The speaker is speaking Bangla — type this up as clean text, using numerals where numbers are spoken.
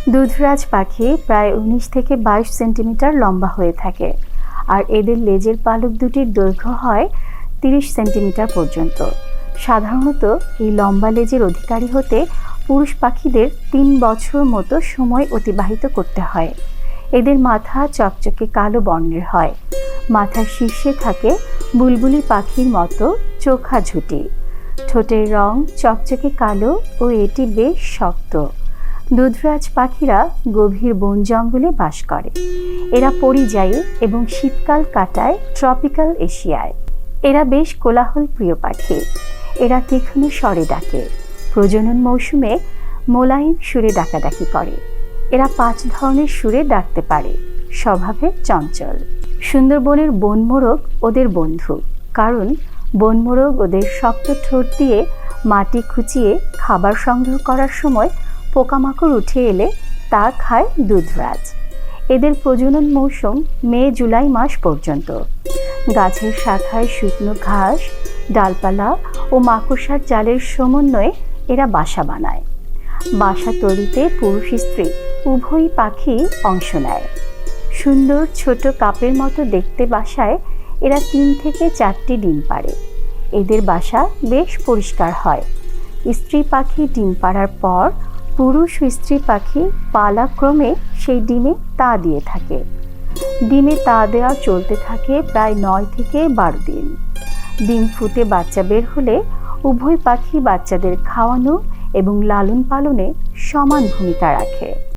দুধরাজ পাখি প্রায় ১৯ থেকে ২২ সেন্টিমিটার লম্বা হয়ে থাকে, আর এদের লেজের পালক দুটির দৈর্ঘ্য হয় ৩০ সেন্টিমিটার পর্যন্ত। সাধারণত এই লম্বা লেজের অধিকারী হতে পুরুষ পাখিদের ৩ বছর মতো সময় অতিবাহিত করতে হয়। এদের মাথা চকচকে কালো বর্ণের হয়। মাথার শীর্ষে থাকে বুলবুলি পাখির মতো চোখা ঝুঁটি। ঠোঁটের রং চকচকে কালো ও এটি বেশ শক্ত। দুধরাজ পাখিরা গভীর বন জঙ্গলে বাস করে। এরা পরিযায়ী এবং শীতকাল কাটায় ট্রপিক্যাল এশিয়ায়। এরা বেশ কোলাহল প্রিয় পাখি। এরা তীক্ষ্ণ স্বরে ডাকে। প্রজনন মৌসুমে মোলায়েম সুরে ডাকাডাকি করে। এরা ৫ ধরনের সুরে ডাকতে পারে। স্বভাবে চঞ্চল। সুন্দরবনের বনমোরগ ওদের বন্ধু, কারণ বনমোরগ ওদের শক্ত ঠোঁট দিয়ে মাটি খুঁচিয়ে খাবার সংগ্রহ করার সময় পোকামাকড় উঠে এলে তা খায় দুধরাজ। এদের প্রজনন মৌসুম মে-জুলাই মাস পর্যন্ত। গাছের শাখায় শুকনো ঘাস, ডালপালা ও মাকড়সার জালের সমন্বয়ে এরা বাসা বানায়। বাসা তৈরিতে পুরুষ স্ত্রী উভয়ই পাখি অংশ নেয়। সুন্দর ছোট কাপের মতো দেখতে বাসায় এরা ৩ থেকে ৪টি ডিম পাড়ে। এদের বাসা বেশ পরিষ্কার হয়। স্ত্রী পাখি ডিম পাড়ার পর পুরুষ ও স্ত্রী পাখি পালাক্রমে সেই ডিমে তা দিয়ে থাকে। ডিমে তা দেওয়া চলতে থাকে প্রায় ৯ থেকে ১২ দিন। ডিম ফুটে বাচ্চা বের হলে উভয় পাখি বাচ্চাদের খাওয়ানো এবং লালন পালনে সমান ভূমিকা রাখে।